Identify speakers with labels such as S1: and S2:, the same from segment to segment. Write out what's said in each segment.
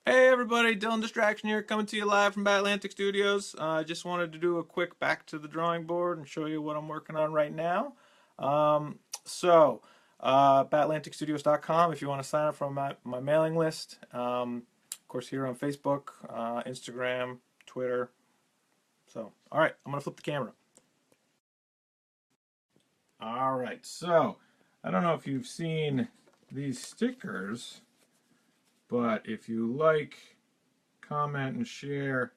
S1: Hey everybody, Dylan Distraction here, coming to you live from Batlantic Studios. I just wanted to do a quick back to the drawing board and show you what I'm working on right now. Um, so, Batlanticstudios.com if you want to sign up for my mailing list. Of course, here on Facebook, Instagram, Twitter. So, all right, I'm going to flip the camera. All right, so I don't know if you've seen these stickers, but if you like, comment, and share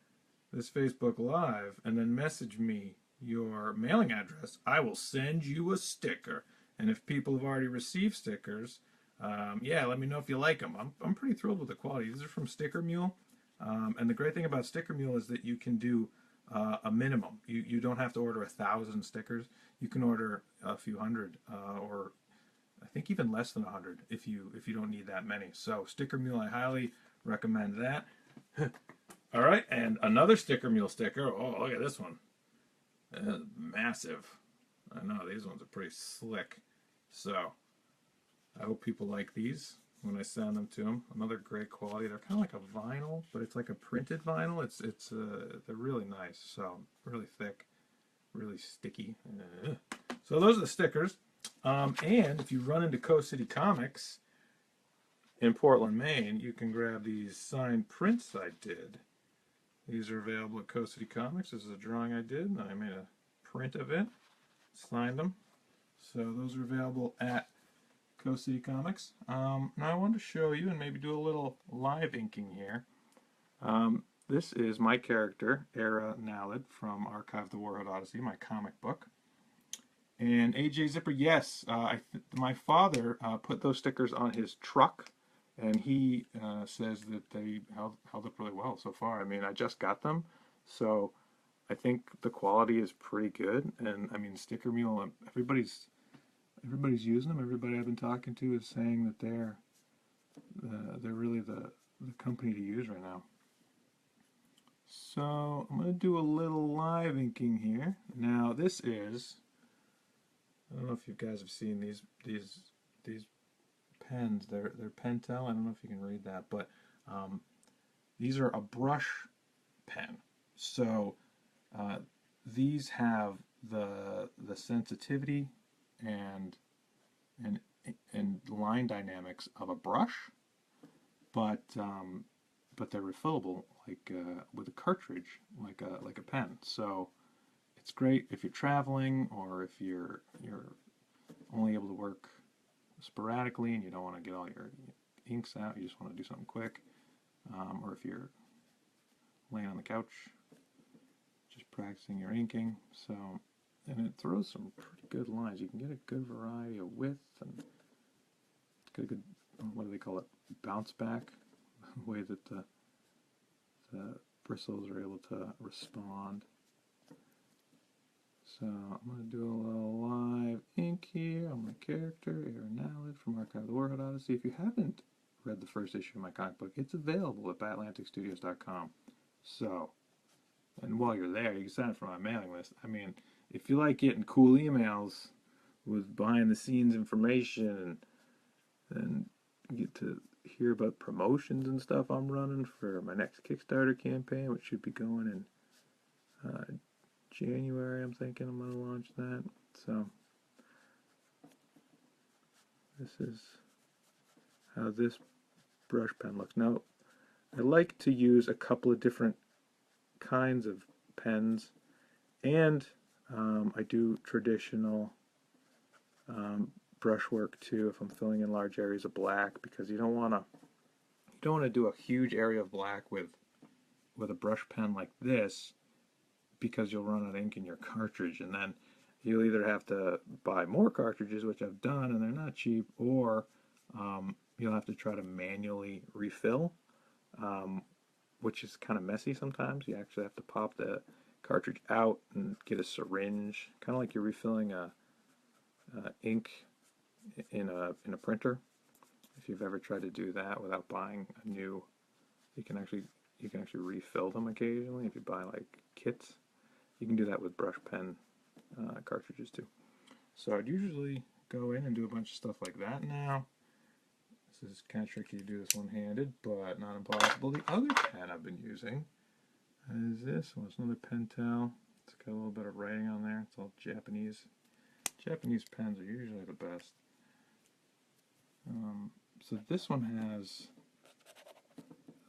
S1: this Facebook Live and then message me your mailing address, I will send you a sticker. And if people have already received stickers, yeah, let me know if you like them. I'm pretty thrilled with the quality. These are from Sticker Mule. And the great thing about Sticker Mule is that you can do a minimum. You don't have to order 1,000 stickers. You can order a few hundred, or I think even less than 100 if you don't need that many. So Sticker Mule, I highly recommend that. All right, and another Sticker Mule sticker. Oh, look at this one. Massive. I know, these ones are pretty slick. So, I hope people like these when I send them to them. Another great quality. They're kind of like a vinyl, but it's like a printed vinyl. They're really nice. So, really thick, really sticky. So, those are the stickers. And if you run into Coast City Comics in Portland, Maine, you can grab these signed prints I did. These are available at Coast City Comics. This is a drawing I did, and I made a print of it, signed them. So those are available at Coast City Comics. Now I wanted to show you and maybe do a little live inking here. This is my character, Era Naled, from Archive the Warhead Odyssey, my comic book. And AJ Zipper, yes, my father put those stickers on his truck, and he says that they held up really well so far. I mean, I just got them, so I think the quality is pretty good. And I mean, Sticker Mule, everybody's using them. Everybody I've been talking to is saying that they're really the company to use right now. So I'm going to do a little live inking here. Now this is, I don't know if you guys have seen these pens. They're Pentel. I don't know if you can read that, but these are a brush pen. So these have the sensitivity and and and line dynamics of a brush, but they're refillable like with a cartridge, like a pen. So it's great if you're traveling or if you're only able to work sporadically and you don't want to get all your inks out. You just want to do something quick, or if you're laying on the couch just practicing your inking. So, and it throws some pretty good lines. You can get a good variety of width and get a good, what do they call it, bounce back, the way that the bristles are able to respond. So I'm going to do a little live ink here on my character, Aaron Naled from Archive of the Warhead Odyssey. If you haven't read the first issue of my comic book, it's available at batlanticstudios.com. So, and while you're there, you can sign up for my mailing list. I mean, if you like getting cool emails with behind the scenes information and get to hear about promotions and stuff I'm running for my next Kickstarter campaign, which should be going in January, I'm thinking I'm going to launch that. So this is how this brush pen looks. Now, I like to use a couple of different kinds of pens, and I do traditional brushwork too if I'm filling in large areas of black, because you don't want to do a huge area of black with a brush pen like this, because you'll run out of ink in your cartridge, and then you'll either have to buy more cartridges, which I've done, and they're not cheap, or you'll have to try to manually refill, which is kind of messy sometimes. You actually have to pop the cartridge out and get a syringe, kind of like you're refilling a ink in a printer. If you've ever tried to do that without buying a new, you can actually refill them occasionally if you buy like kits. You can do that with brush pen cartridges too. So I'd usually go in and do a bunch of stuff like that now. This is kind of tricky to do this one-handed, but not impossible. The other pen I've been using is this one. It's another Pentel. It's got a little bit of writing on there. It's all Japanese. Japanese pens are usually the best. So this one has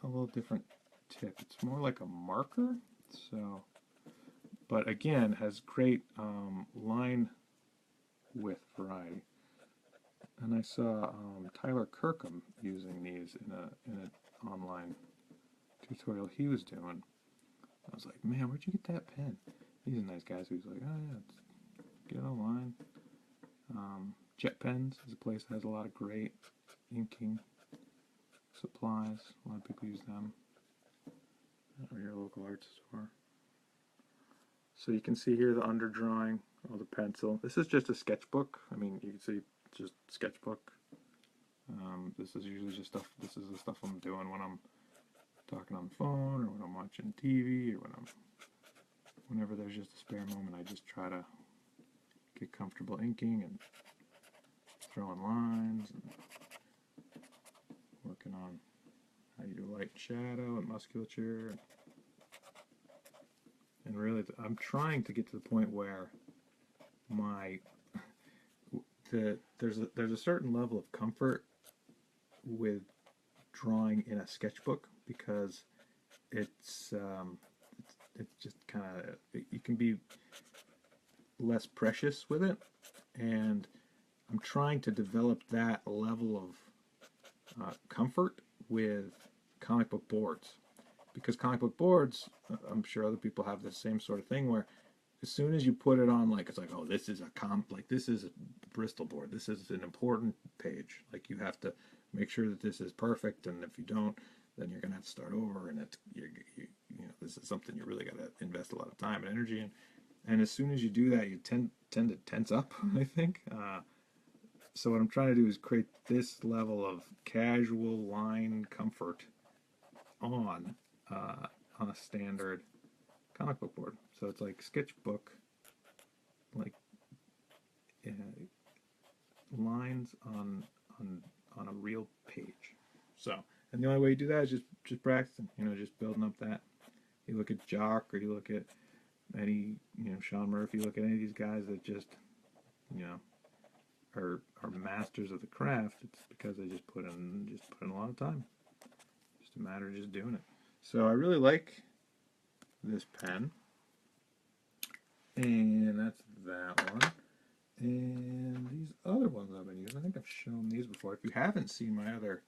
S1: a little different tip. It's more like a marker. So, but again, has great line width variety. And I saw Tyler Kirkham using these in an online tutorial he was doing. I was like, man, where'd you get that pen? He's a nice guy, so he's like, oh yeah, get online. Jet Pens is a place that has a lot of great inking supplies. A lot of people use them. Or your local art store. So you can see here the underdrawing of the pencil. This is just a sketchbook. I mean, you can see just sketchbook. This is usually just stuff. This is the stuff I'm doing when I'm talking on the phone, or when I'm watching TV, or whenever there's just a spare moment. I just try to get comfortable inking and throwing lines and working on how you do light and shadow and musculature. And really, I'm trying to get to the point where there's a certain level of comfort with drawing in a sketchbook, because it's just kind of, you can be less precious with it, and I'm trying to develop that level of comfort with comic book boards, because comic book boards, I'm sure other people have the same sort of thing, where as soon as you put it on, like, it's like, oh, this is this is a Bristol board, this is an important page, like, you have to make sure that this is perfect, and if you don't, then you're gonna have to start over, and you know, this is something you really got to invest a lot of time and energy in. And as soon as you do that, you tend to tense up, I think. So what I'm trying to do is create this level of casual line comfort on a standard comic book board. So it's like sketchbook, like lines on a real page. So, and the only way you do that is just practicing. You know, just building up that. You look at Jock, or you look at any, you know, Sean Murphy. You look at any of these guys that just, you know, are masters of the craft. It's because they just put in a lot of time. Just a matter of just doing it. So I really like this pen, and that's that one. And these other ones I've been using, I think I've shown these before. If you haven't seen my other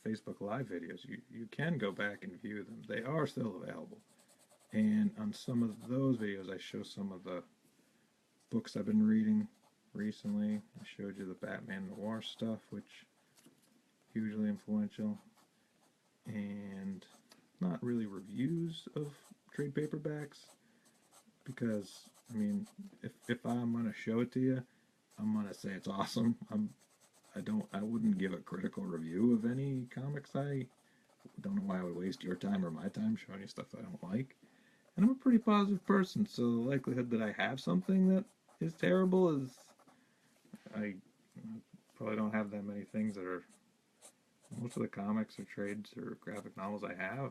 S1: Facebook Live videos, you can go back and view them. They are still available. And on some of those videos, I show some of the books I've been reading recently. I showed you the Batman Noir stuff, which hugely influential. And not really reviews of trade paperbacks, because, I mean, if I'm going to show it to you, I'm going to say it's awesome. I wouldn't give a critical review of any comics. I don't know why I would waste your time or my time showing you stuff I don't like. And I'm a pretty positive person, so the likelihood that I have something that is terrible is, I probably don't have that many things that are, most of the comics or trades or graphic novels I have,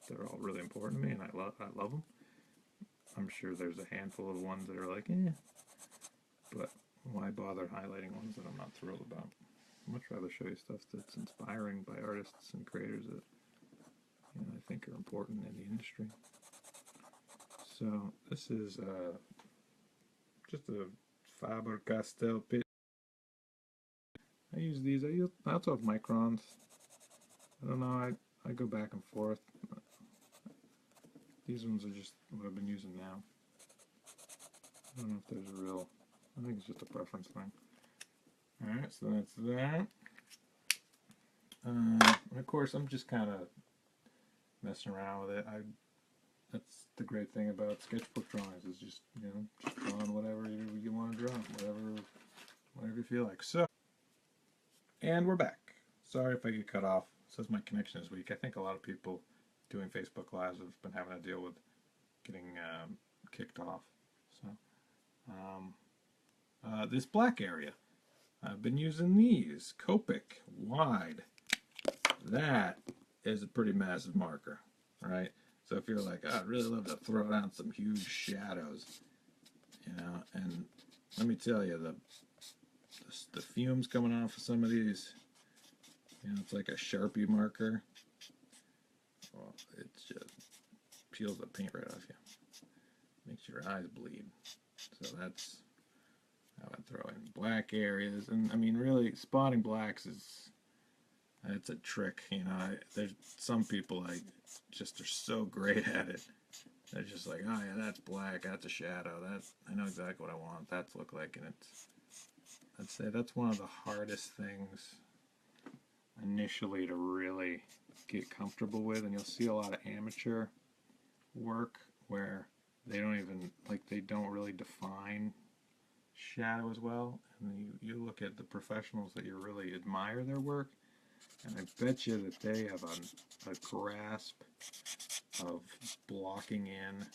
S1: they're all really important to me, and I love them. I'm sure there's a handful of ones that are like, but why bother highlighting ones that I'm not thrilled about? I'd much rather show you stuff that's inspiring by artists and creators that, you know, I think are important in the industry. So this is just a Faber-Castell pit. I use these. I also have microns. I don't know. I go back and forth. These ones are just what I've been using now. I don't know if there's a real. I think it's just a preference thing. Alright, so that's that. And of course, I'm just kind of messing around with it. That's the great thing about sketchbook drawings, is just, you know, just drawing whatever you want to draw, whatever you feel like. So, and we're back. Sorry if I get cut off. It says my connection is weak. I think a lot of people doing Facebook Lives have been having to deal with getting kicked off. So, this black area, I've been using these Copic wide. That is a pretty massive marker, right? So if you're like, oh, I'd really love to throw down some huge shadows, you know, and let me tell you, the fumes coming off of some of these, you know, it's like a Sharpie marker. Well, it just peels the paint right off you. Makes your eyes bleed. So that's how I throw in black areas. And I mean, really, spotting blacks it's a trick, you know. There's some people just are so great at it. They're just like, oh yeah, that's black, that's a shadow, I know exactly what I want that to look like, and I'd say that's one of the hardest things initially to really get comfortable with, and you'll see a lot of amateur work where they don't really define shadow as well, and you look at the professionals that you really admire their work, and I bet you that they have a grasp of blocking in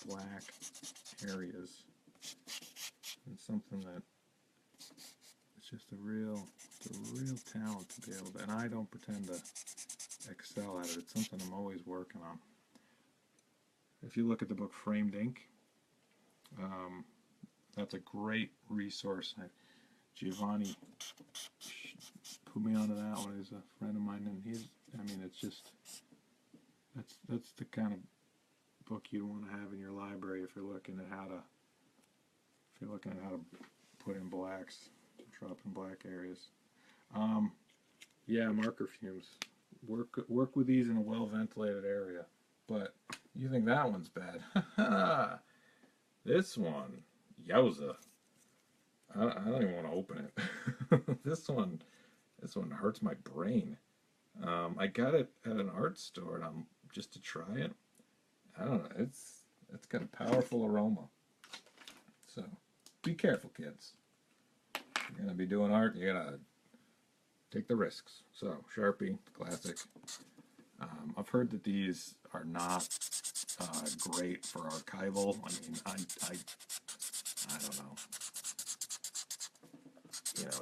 S1: black areas. It's something that it's just a real talent to be able to, and I don't pretend to excel at it. It's something I'm always working on. If you look at the book Framed Ink, that's a great resource. Giovanni put me onto that one. He's a friend of mine, and it's just that's the kind of book you'd want to have in your library if you're looking at how to put in blacks, drop in black areas. Yeah, marker fumes. Work with these in a well ventilated area. But you think that one's bad? This one, yowza! I don't even want to open it. This one hurts my brain. I got it at an art store, and just to try it. I don't know. It's got a powerful aroma. So be careful, kids. You're gonna be doing art. You gotta take the risks. So Sharpie, classic. I've heard that these are not great for archival. I mean, I don't know. You know,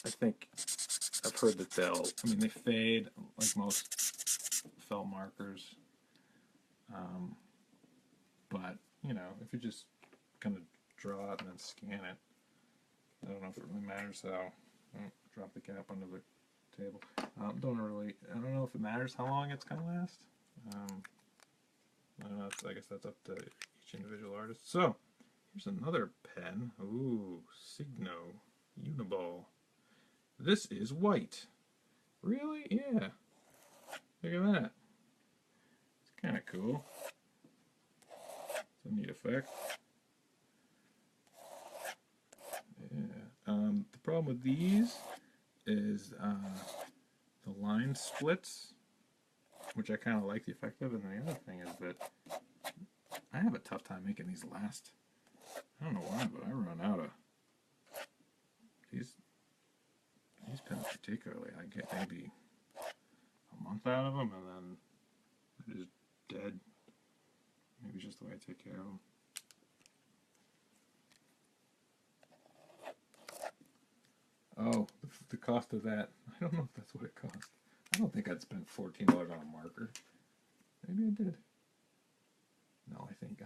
S1: I think I've heard that they fade like most felt markers. But, you know, if you just kind of draw it and then scan it, I don't know if it really matters how. Drop the cap under the table. I don't know if it matters how long it's going to last. I don't know, I guess that's up to each individual artist. So, here's another pen. Ooh, Signo Uniball. This is white. Really? Yeah. Look at that. It's kind of cool. It's a neat effect. Yeah. The problem with these is the line splits, which I kind of like the effect of, and the other thing is that I have a tough time making these last. I don't know why, but I run out of these pens particularly. I get maybe a month out of them, and then they're just dead. Maybe just the way I take care of them. Oh, the cost of that. I don't know if that's what it cost. I don't think I'd spent $14 on a marker. Maybe I did. No, I don't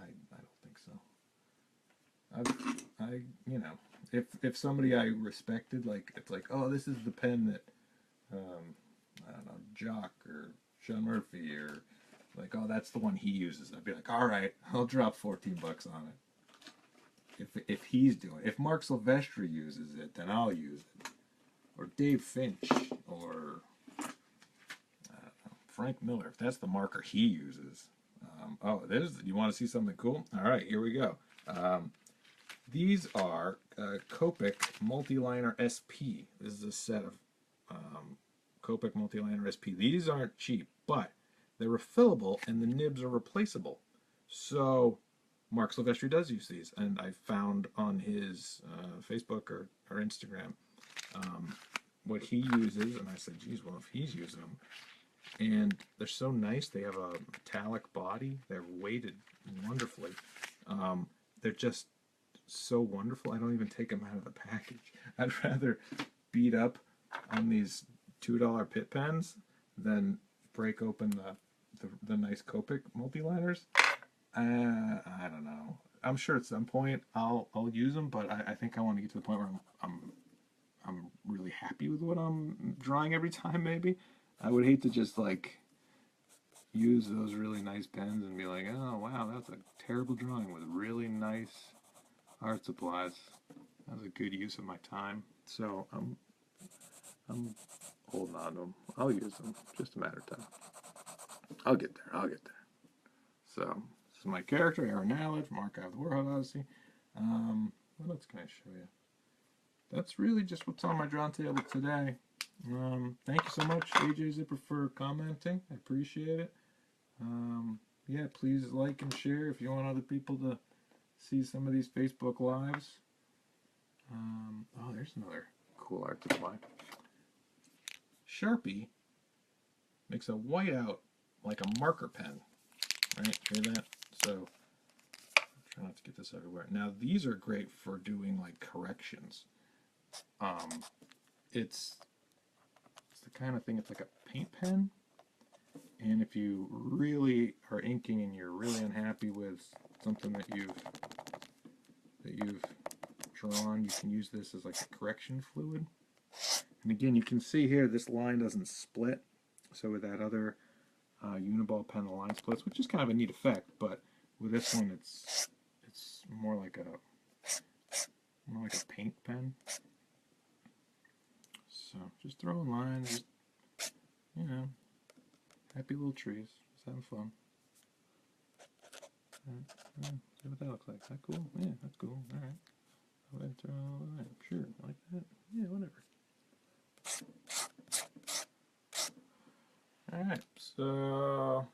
S1: think so. You know, if somebody I respected, like, it's like, oh, this is the pen that, I don't know, Jock or Sean Murphy, or like, oh, that's the one he uses. I'd be like, all right, I'll drop $14 on it. If he's doing it. If Mark Silvestri uses it, then I'll use it. Or Dave Finch, or Frank Miller, if that's the marker he uses. You want to see something cool? All right, here we go. These are Copic Multiliner SP. This is a set of Copic Multiliner SP. These aren't cheap, but they're refillable and the nibs are replaceable. So Mark Silvestri does use these, and I found on his Facebook or Instagram what he uses, and I said, geez, well, if he's using them, and they're so nice. They have a metallic body. They're weighted wonderfully. They're just so wonderful. I don't even take them out of the package. I'd rather beat up on these $2 pit pens than break open the nice Copic multi-liners. I don't know. I'm sure at some point I'll use them, but I think I want to get to the point where I'm really happy with what I'm drawing every time. Maybe I would hate to just like use those really nice pens and be like, oh wow, that's a terrible drawing with really nice art supplies. That was a good use of my time. So I'm holding on to them. I'll use them. Just a matter of time. I'll get there. I'll get there. So this is my character, Aaron Allard from Archive of the Warhol Odyssey. What else can I show you? That's really just what's on my drawing table today. Thank you so much, AJ Zipper, for commenting. I appreciate it. Yeah, please like and share if you want other people to see some of these Facebook Lives. Oh, there's another cool art supply. Sharpie makes a whiteout like a marker pen. Right? Hear that? So, try not to get this everywhere. Now, these are great for doing like corrections. It's the kind of thing, it's like a paint pen. And if you really are inking and you're really unhappy with something that you've drawn, you can use this as like a correction fluid. And again, you can see here this line doesn't split. So with that other Uniball pen, the line splits, which is kind of a neat effect. But with this one, it's more like a paint pen. So just throwing lines, just, you know, happy little trees, just having fun. See what that looks like. Is that cool? Yeah, that's cool. All right. Sure, like that. Yeah, whatever. All right. So,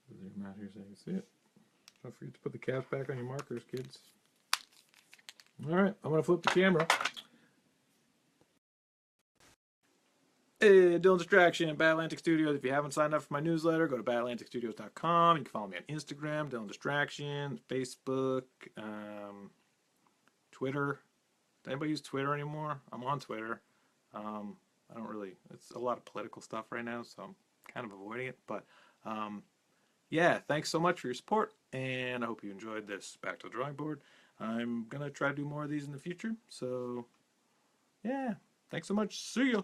S1: zoom out here so you can see it. Don't forget to put the caps back on your markers, kids. All right, I'm gonna flip the camera. Hey, Dylan Distraction, Batlantic Studios. If you haven't signed up for my newsletter, go to batlanticstudios.com. You can follow me on Instagram, Dylan Distraction, Facebook, Twitter. Does anybody use Twitter anymore? I'm on Twitter. I don't really, it's a lot of political stuff right now, so I'm kind of avoiding it. But yeah, thanks so much for your support, and I hope you enjoyed this Back to the Drawing Board. I'm going to try to do more of these in the future. So yeah, thanks so much. See ya.